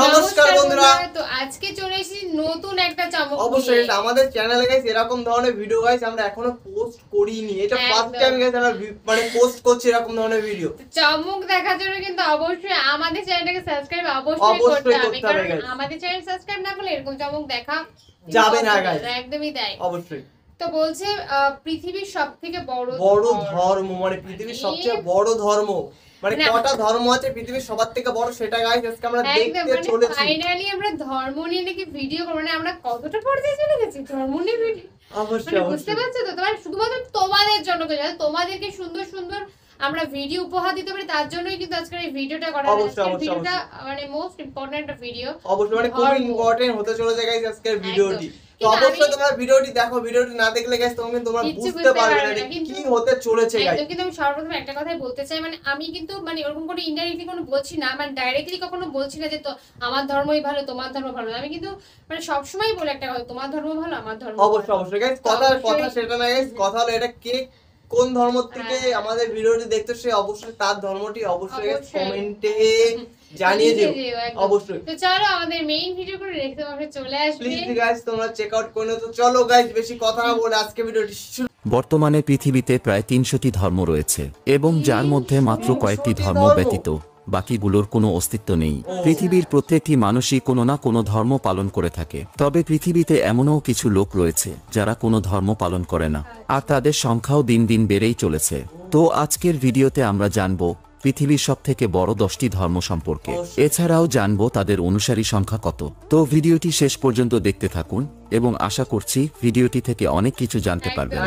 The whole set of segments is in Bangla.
নমস্কার বন্ধুরা, তো আজকে চলে এসেছি নতুন একটা চমক নিয়ে। অবশ্যই এটা আমাদের চ্যানেলে গাইস এরকম ধরনের ভিডিও গাইস আমরা এখনো পোস্ট করিনি। এটা ফার্স্ট টাইম গাইস আমরা মানে পোস্ট করছি এরকম ধরনের ভিডিও। চমক দেখার জন্য কিন্তু অবশ্যই আমাদের চ্যানেলটাকে সাবস্ক্রাইব অবশ্যই করতে হবে, কারণ আমাদের চ্যানেল সাবস্ক্রাইব না করলে এরকম চমক দেখা যাবে না গাইস। একদমই তাই, অবশ্যই। তো বলছে পৃথিবীর সবথেকে বড় ধর্ম, মানে পৃথিবীর সবচেয়ে বড় ধর্ম, মানে কটা ধর্ম আছে পৃথিবীর সবার থেকে বড় সেটা গাইস আজকে আমরা দেখতে চলেছি। ফাইনালি আমরা ধর্ম নিয়ে নাকি ভিডিও করব, মানে আমরা কতটা পর্যায়ে চলে গেছি ধর্ম নিয়ে ভিডিও। অবশ্যই বুঝতে পারছো তো, তোমার শুধুমাত্র তোমাদের জন্য, যাতে তোমাদেরকে সুন্দর সুন্দর আমরা ভিডিও উপহার দিতে পারি, তার জন্যই কিন্তু আজকের এই ভিডিওটা করা হয়েছে। ভিডিওটা মানে মোস্ট ইম্পর্টেন্ট একটা ভিডিও, অবশ্যই মানে খুব ইম্পর্টেন্ট হতে চলেছে গাইস আজকের ভিডিওটি। তো অবশ্যই তোমরা ভিডিওটি দেখো, ভিডিওটি না দেখলে গাইস তোমরা বুঝতে পারবে না কি হতে চলেছে গাইস। কিন্তু আমি সর্বপ্রথম একটা কথাই বলতে চাই, মানে আমি কিন্তু মানে এরকম কোনো ইনডাইরেক্টলি কোনো বলছি না, মানে ডাইরেক্টলি কখনো বলছি না যে তো আমার ধর্মই ভালো তোমার ধর্ম ভালো। আমি কিন্তু মানে সবসময় বলে একটা কথা, তোমার ধর্ম ভালো আমার ধর্ম। অবশ্যই গাইস, কথা সেটা না গাইস, কথা হলো এটা কে কোন ধর্ম থেকে আমাদের ভিডিওটি দেখতে, সে অবশ্যই তার ধর্মটি অবশ্যই কমেন্টে জানিয়ে দিও। অবশ্যই। তো চলো আমাদের মেইন ভিডিও করে দেখতে পাবে, চলে আসবে প্লিজ গাইস তোমরা চেক আউট করে নাও। তো চলো গাইস বেশি কথা না বলে আজকে ভিডিওটি শুরু। বর্তমানে পৃথিবীতে প্রায় ৩০০টি ধর্ম রয়েছে এবং যার মধ্যে মাত্র কয়েকটি ধর্ম ব্যতীত বাকিগুলোর কোনো অস্তিত্ব নেই। পৃথিবীর প্রত্যেকটি মানুষই কোনো না কোনো ধর্ম পালন করে থাকে, তবে পৃথিবীতে এমনও কিছু লোক রয়েছে যারা কোনো ধর্ম পালন করে না, আর তাদের সংখ্যাও দিন দিন বেড়েই চলেছে। তো আজকের ভিডিওতে আমরা জানব পৃথিবীর সবথেকে বড় 10টি ধর্ম সম্পর্কে, এছাড়াও জানবো তাদের অনুসারী সংখ্যা কত। তো ভিডিওটি শেষ পর্যন্ত দেখতে থাকুন এবং আশা করছি ভিডিওটি থেকে অনেক কিছু জানতে পারবেন।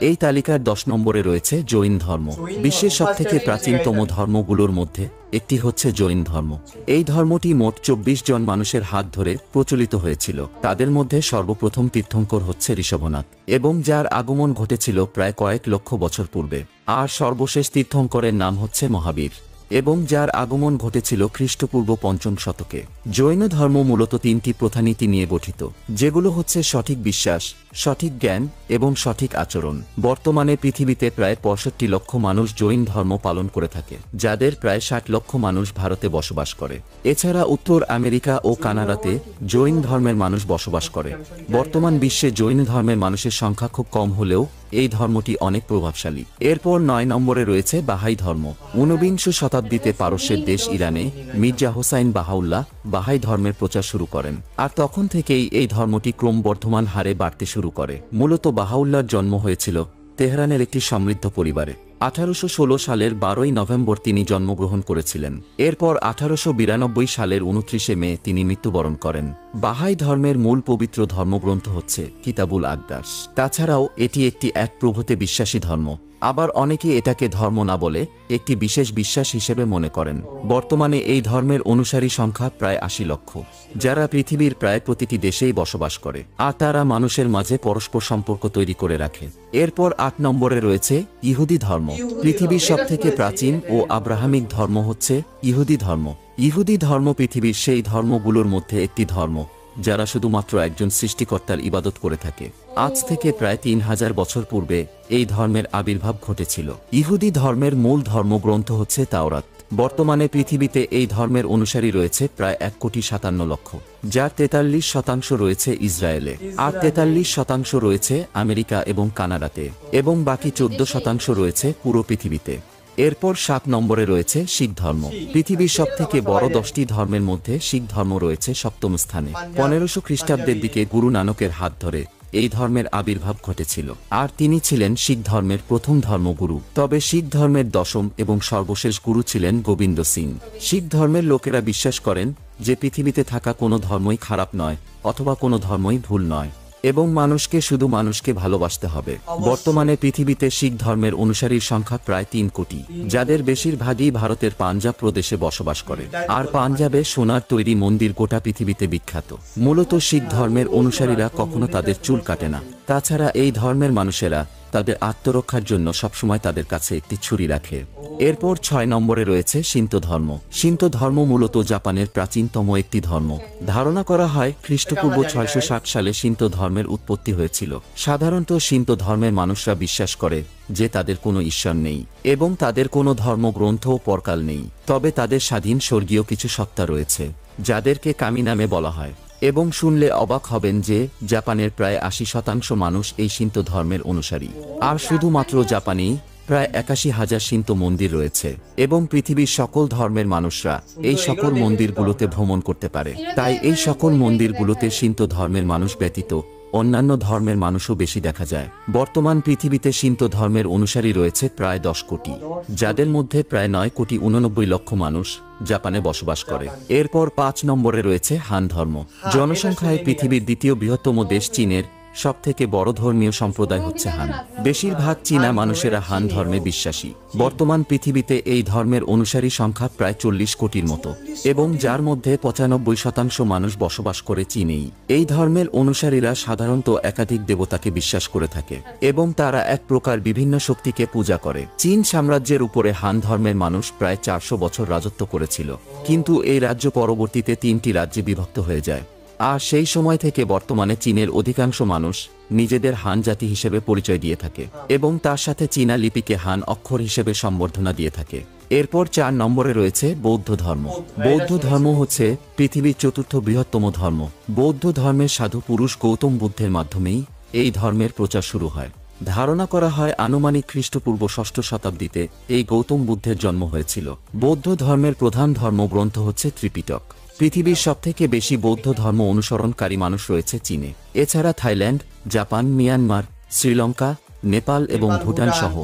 এই তালিকার 10 নম্বরে রয়েছে জৈন ধর্ম। বিশ্বের সবথেকে প্রাচীনতম ধর্মগুলোর মধ্যে একটি হচ্ছে জৈন ধর্ম। এই ধর্মটি মোট 24 জন মানুষের হাত ধরে প্রচলিত হয়েছিল। তাদের মধ্যে সর্বপ্রথম তীর্থঙ্কর হচ্ছে ঋষভনাথ, এবং যার আগমন ঘটেছিল প্রায় কয়েক লক্ষ বছর পূর্বে। আর সর্বশেষ তীর্থঙ্করের নাম হচ্ছে মহাবীর, এবং যার আগমন ঘটেছিল খ্রিস্টপূর্ব ৫ম শতকে। জৈন ধর্ম মূলত 3টি প্রধানীতি নিয়ে গঠিত, যেগুলো হচ্ছে সঠিক বিশ্বাস, সঠিক জ্ঞান এবং সঠিক আচরণ। বর্তমানে পৃথিবীতে প্রায় ৬৫ লক্ষ মানুষ জৈন ধর্ম পালন করে থাকে, যাদের প্রায় ৬০ লক্ষ মানুষ ভারতে বসবাস করে। এছাড়া উত্তর আমেরিকা ও কানাডাতে জৈন ধর্মের মানুষ বসবাস করে। বর্তমান বিশ্বে জৈন ধর্মের মানুষের সংখ্যা খুব কম হলেও এই ধর্মটি অনেক প্রভাবশালী। এরপর ৯ নম্বরে রয়েছে বাহাই ধর্ম। ১৯ শতাব্দীতে পারস্যের দেশ ইরানে মির্জা হোসাইন বাহাউল্লাহ বাহাই ধর্মের প্রচার শুরু করেন, আর তখন থেকেই এই ধর্মটি ক্রমবর্ধমান হারে বাড়তে শুরু করে। মূলত বাহাউল্লাহর জন্ম হয়েছিল তেহরানের একটি সমৃদ্ধ পরিবারে। 1816 সালের 12ই নভেম্বর তিনি জন্মগ্রহণ করেছিলেন। এরপর 1892 সালের 29শে মে তিনি মৃত্যুবরণ করেন। বাহাই ধর্মের মূল পবিত্র ধর্মগ্রন্থ হচ্ছে কিতাবুল আকদাস। তাছাড়াও এটি একটি এক প্রভুতে বিশ্বাসী ধর্ম। আবার অনেকে এটাকে ধর্ম না বলে একটি বিশেষ বিশ্বাস হিসেবে মনে করেন। বর্তমানে এই ধর্মের অনুসারী সংখ্যা প্রায় ৮০ লক্ষ, যারা পৃথিবীর প্রায় প্রতিটি দেশেই বসবাস করে, আর তারা মানুষের মাঝে পরস্পর সম্পর্ক তৈরি করে রাখে। এরপর ৮ নম্বরে রয়েছে ইহুদি ধর্ম। পৃথিবীর সবথেকে প্রাচীন ও আব্রাহামিক ধর্ম হচ্ছে ইহুদি ধর্ম। ইহুদি ধর্ম পৃথিবীর সেই ধর্মগুলোর মধ্যে একটি ধর্ম যারা শুধুমাত্র একজন সৃষ্টিকর্তার ইবাদত করে থাকে। আজ থেকে প্রায় ৩০০০ বছর পূর্বে এই ধর্মের আবির্ভাব ঘটেছিল। ইহুদি ধর্মের মূল ধর্মগ্রন্থ হচ্ছে তাওরাত। বর্তমানে পৃথিবীতে এই ধর্মের অনুসারী রয়েছে প্রায় ১,৫০,০০,০০০, যার ৪৩% রয়েছে ইসরায়েলে, আর ৪৩% রয়েছে আমেরিকা এবং কানাডাতে, এবং বাকি ১৪% রয়েছে পুরো পৃথিবীতে। এরপর ৭ নম্বরে রয়েছে শিখ ধর্ম। পৃথিবীর সবথেকে বড় 10টি ধর্মের মধ্যে শিখ ধর্ম রয়েছে ৭ম স্থানে। ১৫০০ খ্রিস্টাব্দের দিকে গুরু নানকের হাত ধরে এই ধর্মের আবির্ভাব ঘটেছিল, আর তিনি ছিলেন শিখ ধর্মের প্রথম ধর্মগুরু। তবে শিখ ধর্মের ১০ম এবং সর্বশেষ গুরু ছিলেন গোবিন্দ সিং। শিখ ধর্মের লোকেরা বিশ্বাস করেন যে পৃথিবীতে থাকা কোনো ধর্মই খারাপ নয়, অথবা কোনো ধর্মই ভুল নয়, এবং মানুষকে শুধু মানুষকে ভালোবাসতে হবে। বর্তমানে পৃথিবীতে শিখ ধর্মের অনুসারীর সংখ্যা প্রায় ৩ কোটি, যাদের বেশিরভাগই ভারতের পাঞ্জাব প্রদেশে বসবাস করে। আর পাঞ্জাবে সোনার তৈরি মন্দির গোটা পৃথিবীতে বিখ্যাত। মূলত শিখ ধর্মের অনুসারীরা কখনো তাদের চুল কাটে না। তাছাড়া এই ধর্মের মানুষেরা তাদের আত্মরক্ষার জন্য সবসময় তাদের কাছে একটি ছুরি রাখে। এরপর ৬ নম্বরে রয়েছে শিন্তো ধর্ম। শিন্তো ধর্ম মূলত জাপানের প্রাচীনতম একটি ধর্ম। ধারণা করা হয় খ্রিস্টপূর্ব ৬৬০ সালে শিন্তো ধর্মের উৎপত্তি হয়েছিল। সাধারণত শিন্তো ধর্মের মানুষরা বিশ্বাস করে যে তাদের কোনো ঈশ্বর নেই এবং তাদের কোনো ধর্মগ্রন্থ ও পরকাল নেই, তবে তাদের স্বাধীন স্বর্গীয় কিছু সত্তা রয়েছে। যাদেরকে কামি নামে বলা হয়। এবং শুনলে অবাক হবেন যে জাপানের প্রায় 80% মানুষ এই শিন্তো ধর্মের অনুসারী। আর শুধুমাত্র জাপানেই প্রায় 81,000 শিন্তো মন্দির রয়েছে এবং পৃথিবীর সকল ধর্মের মানুষরা এই সকল মন্দিরগুলোতে ভ্রমণ করতে পারে। তাই এই সকল মন্দিরগুলোতে শিন্তো ধর্মের মানুষ ব্যতীত অন্যান্য ধর্মের মানুষও বেশি দেখা যায়। বর্তমান পৃথিবীতে শিন্তো ধর্মের অনুসারী রয়েছে প্রায় 10 কোটি, যাদের মধ্যে প্রায় 9,89,00,000 মানুষ জাপানে বসবাস করে। এরপর 5 নম্বরে রয়েছে হান ধর্ম। জনসংখ্যায় পৃথিবীর দ্বিতীয় বৃহত্তম দেশ চীনের সবথেকে বড় ধর্মীয় সম্প্রদায় হচ্ছে হান। বেশিরভাগ চীনা মানুষেরা হান ধর্মে বিশ্বাসী। বর্তমান পৃথিবীতে এই ধর্মের অনুসারী সংখ্যা প্রায় 40 কোটির মতো এবং যার মধ্যে 95% মানুষ বসবাস করে চীনেই। এই ধর্মের অনুসারীরা সাধারণত একাধিক দেবতাকে বিশ্বাস করে থাকে এবং তারা এক প্রকার বিভিন্ন শক্তিকে পূজা করে। চীন সাম্রাজ্যের উপরে হান ধর্মের মানুষ প্রায় 400 বছর রাজত্ব করেছিল, কিন্তু এই রাজ্য পরবর্তীতে 3টি রাজ্যে বিভক্ত হয়ে যায়। আর সেই সময় থেকে বর্তমানে চীনের অধিকাংশ মানুষ নিজেদের হান জাতি হিসেবে পরিচয় দিয়ে থাকে এবং তার সাথে চীনা লিপিকে হান অক্ষর হিসেবে সম্বর্ধনা দিয়ে থাকে। এরপর 4 নম্বরে রয়েছে বৌদ্ধ ধর্ম। বৌদ্ধ ধর্ম হচ্ছে পৃথিবীর 4র্থ বৃহত্তম ধর্ম। বৌদ্ধ ধর্মের সাধু পুরুষ গৌতম বুদ্ধের মাধ্যমেই এই ধর্মের প্রচার শুরু হয়। ধারণা করা হয় আনুমানিক খ্রিস্টপূর্ব 6ষ্ঠ শতাব্দীতে এই গৌতম বুদ্ধের জন্ম হয়েছিল। বৌদ্ধ ধর্মের প্রধান ধর্মগ্রন্থ হচ্ছে ত্রিপিটক। পৃথিবীর সবথেকে বেশি বৌদ্ধ ধর্ম অনুসরণকারী মানুষ রয়েছে চীনে। এছাড়া Thailand, Japan, Myanmar, Sri Lanka, Nepal এবং ভুটান সহ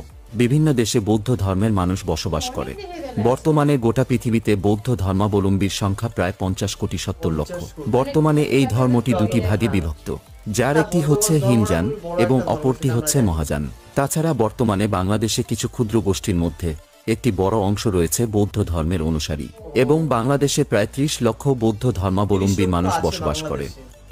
বিভিন্ন দেশে বৌদ্ধ ধর্মের মানুষ বসবাস করে। বর্তমানে গোটা পৃথিবীতে বৌদ্ধ ধর্মাবলম্বীর সংখ্যা প্রায় 50,70,00,000। বর্তমানে এই ধর্মটি 2টি ভাগে বিভক্ত, যার একটি হচ্ছে হিনজান এবং অপরটি হচ্ছে মহাযান। তাছাড়া বর্তমানে বাংলাদেশে কিছু ক্ষুদ্র গোষ্ঠীর মধ্যে একটি বড় অংশ রয়েছে বৌদ্ধ ধর্মের অনুসারী এবং বাংলাদেশে প্রায় 30 লক্ষ বৌদ্ধ ধর্মাবলম্বী মানুষ বসবাস করে।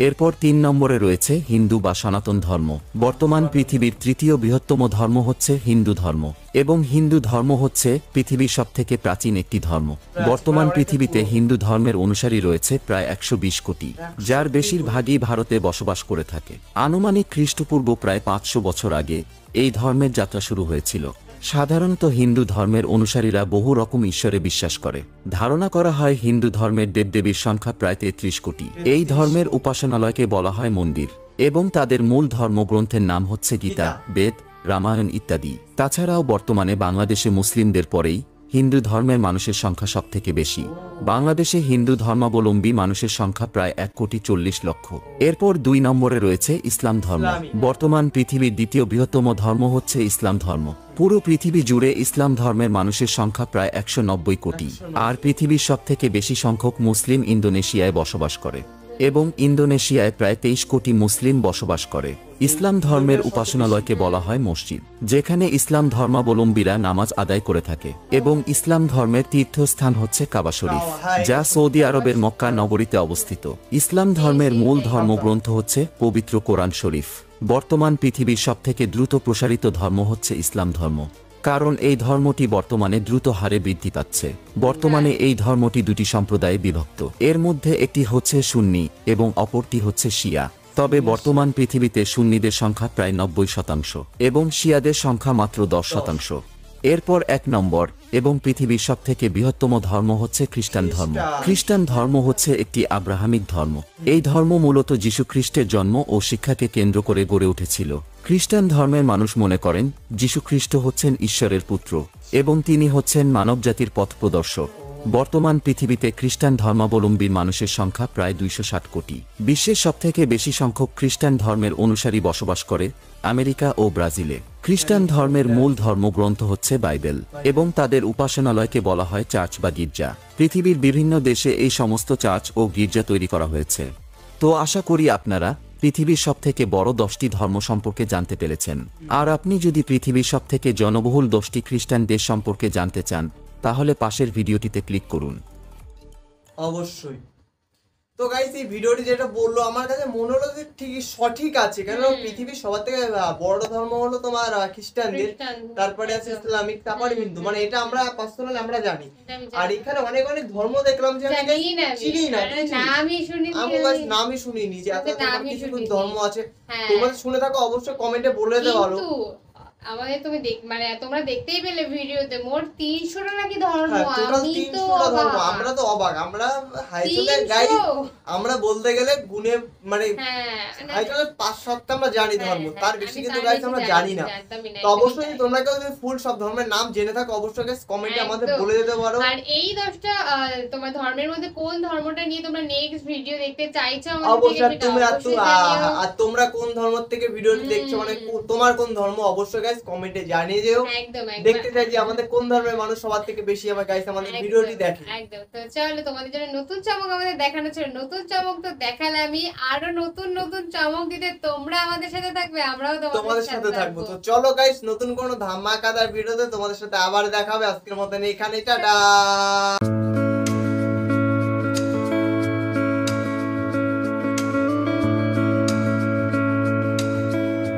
এরপর 3 নম্বরে রয়েছে হিন্দু বা সনাতন ধর্ম। বর্তমান পৃথিবীর 3য় বৃহত্তম ধর্ম হচ্ছে হিন্দু ধর্ম এবং হিন্দু ধর্ম হচ্ছে পৃথিবীর সবথেকে প্রাচীন একটি ধর্ম। বর্তমান পৃথিবীতে হিন্দু ধর্মের অনুসারী রয়েছে প্রায় 120 কোটি, যার বেশিরভাগই ভারতে বসবাস করে থাকে। আনুমানিক খ্রিস্টপূর্ব প্রায় 500 বছর আগে এই ধর্মের যাত্রা শুরু হয়েছিল। সাধারণত হিন্দু ধর্মের অনুসারীরা বহু রকম ঈশ্বরে বিশ্বাস করে। ধারণা করা হয় হিন্দু ধর্মের দেবদেবীর সংখ্যা প্রায় 33 কোটি। এই ধর্মের উপাসনালয়কে বলা হয় মন্দির এবং তাদের মূল ধর্মগ্রন্থের নাম হচ্ছে গীতা, বেদ, রামায়ণ ইত্যাদি। তাছাড়াও বর্তমানে বাংলাদেশে মুসলিমদের পরেই হিন্দু ধর্মের মানুষের সংখ্যা সবথেকে বেশি। বাংলাদেশে হিন্দু ধর্মাবলম্বী মানুষের সংখ্যা প্রায় 1,40,00,000। এরপর 2 নম্বরে রয়েছে ইসলাম ধর্ম। বর্তমান পৃথিবীর দ্বিতীয় বৃহত্তম ধর্ম হচ্ছে ইসলাম ধর্ম। পুরো পৃথিবী জুড়ে ইসলাম ধর্মের মানুষের সংখ্যা প্রায় 190 কোটি। আর পৃথিবীর সবথেকে বেশি সংখ্যক মুসলিম ইন্দোনেশিয়ায় বসবাস করে এবং ইন্দোনেশিয়ায় প্রায় 23 কোটি মুসলিম বসবাস করে। ইসলাম ধর্মের উপাসনালয়কে বলা হয় মসজিদ, যেখানে ইসলাম ধর্মাবলম্বীরা নামাজ আদায় করে থাকে এবং ইসলাম ধর্মের তীর্থস্থান হচ্ছে কাবা শরীফ, যা সৌদি আরবের মক্কা নগরীতে অবস্থিত। ইসলাম ধর্মের মূল ধর্মগ্রন্থ হচ্ছে পবিত্র কোরআন শরীফ। বর্তমান পৃথিবীর সবথেকে দ্রুত প্রসারিত ধর্ম হচ্ছে ইসলাম ধর্ম, কারণ এই ধর্মটি বর্তমানে দ্রুত হারে বৃদ্ধি পাচ্ছে। বর্তমানে এই ধর্মটি 2টি সম্প্রদায়ে বিভক্ত। এর মধ্যে একটি হচ্ছে সুন্নি এবং অপরটি হচ্ছে শিয়া। তবে বর্তমান পৃথিবীতে সুন্নিদের সংখ্যা প্রায় 90% এবং শিয়াদের সংখ্যা মাত্র 10%। এরপর 1 নম্বর এবং পৃথিবীর সবথেকে বৃহত্তম ধর্ম হচ্ছে খ্রিস্টান ধর্ম। খ্রিস্টান ধর্ম হচ্ছে একটি আব্রাহামিক ধর্ম। এই ধর্ম মূলত যীশু খ্রিস্টের জন্ম ও শিক্ষাকে কেন্দ্র করে গড়ে উঠেছিল। খ্রিস্টান ধর্মের মানুষ মনে করেন যীশু খ্রিস্ট হচ্ছেন ঈশ্বরের পুত্র এবং তিনি হচ্ছেন মানবজাতির পথ প্রদর্শক। বর্তমান পৃথিবীতে খ্রিস্টান ধর্মাবলম্বীর মানুষের সংখ্যা প্রায় 260 কোটি। বিশ্বের সবথেকে বেশি সংখ্যক খ্রিস্টান ধর্মের অনুসারী বসবাস করে আমেরিকা ও ব্রাজিলে। খ্রিস্টান ধর্মের মূল ধর্মগ্রন্থ হচ্ছে বাইবেল এবং তাদের উপাসনালয়কে বলা হয় চার্চ বা গির্জা। পৃথিবীর বিভিন্ন দেশে এই সমস্ত চার্চ ও গির্জা তৈরি করা হয়েছে। তো আশা করি আপনারা পৃথিবীর সবথেকে বড় 10টি ধর্ম সম্পর্কে জানতে পেরেছেন। আর আপনি যদি পৃথিবীর সবথেকে জনবহুল 10টি খ্রিস্টান দেশ সম্পর্কে জানতে চান তাহলে পাশের ভিডিওটিতে ক্লিক করুন। অবশ্যই। তো গাইস এই ভিডিওটি যেটা বললো আমার কাছে মনে হলো যে ঠিকই সঠিক আছে, কারণ পৃথিবীর সবার থেকে বড় ধর্ম হলো তোমার খ্রিস্টানদের, তারপরে আছে ইসলামিক, তারপরে হিন্দু। মানে এটা আমরা পার্সোনালি আমরা জানি। আর এখানে অনেক অনেক ধর্ম দেখলাম যে আমি চিনি না, নামই শুনিনি যে এত কিছু ধর্ম আছে। তোমরা শুনে থাকো অবশ্যই কমেন্টে বলে দিতে পারো। আমাদের তুমি মানে তোমরা দেখতেই পেলে ভিডিওতে মোট 300টা নাকি ধর্ম। হ্যাঁ টোটাল আমি তো 300টা ধর্ম। অবাক। আমরা তো অবাক, আমরা হাইচলে গাই 300? আমরা বলতে গেলে গুণে মানে হ্যাঁ হাইচলে 5-7টা আমরা জানি ধর্ম, হ্যাঁ, তার হ্যাঁ, বেশি আমি কিন্তু তার গাইস বেশি আমরা জানি না। জানতামই না, তো একদমই অবশ্যই তাই। তোমরা কেউ যদি ফুল সব ধর্মের নাম জেনে থাকো অবশ্যই গাইস কমেন্টে আমাদের একদম। বলে দিতে পারো। আর এই 10টা তোমার ধর্মের মধ্যে কোন ধর্মটা নিয়ে তোমরা নেক্সট ভিডিও দেখতে চাইছো আমাদের থেকে অবশ্যই সেটা তুমি অবশ্যই জানিও। আর তোমরা কোন ধর্ম থেকে ভিডিওটি দেখছো, মানে তোমার কোন ধর্ম অবশ্যই গাইস কমেন্টে জানিয়ে দিও। একদম একদম। দেখতে চাই যে আমাদের কোন ধর্মের মানুষ সবার থেকে বেশি আমার গাইস আমাদের ভিডিওটি দেখে। একদম। তো চলো তোমাদের জন্য নতুন চমক আমাদের দেখানো ছিল, নতুন চমক তো দেখালামই, আরো নতুন নতুন চমক দিতে তোমরা আমাদের সাথে থাকবে, আমরাও তোমাদের সাথে থাকবো। তো চলো গাইস নতুন কোনো ধামাকাদার ভিডিওতে তোমাদের সাথে আবার দেখা হবে। আজকের মতন এখানে টাটা।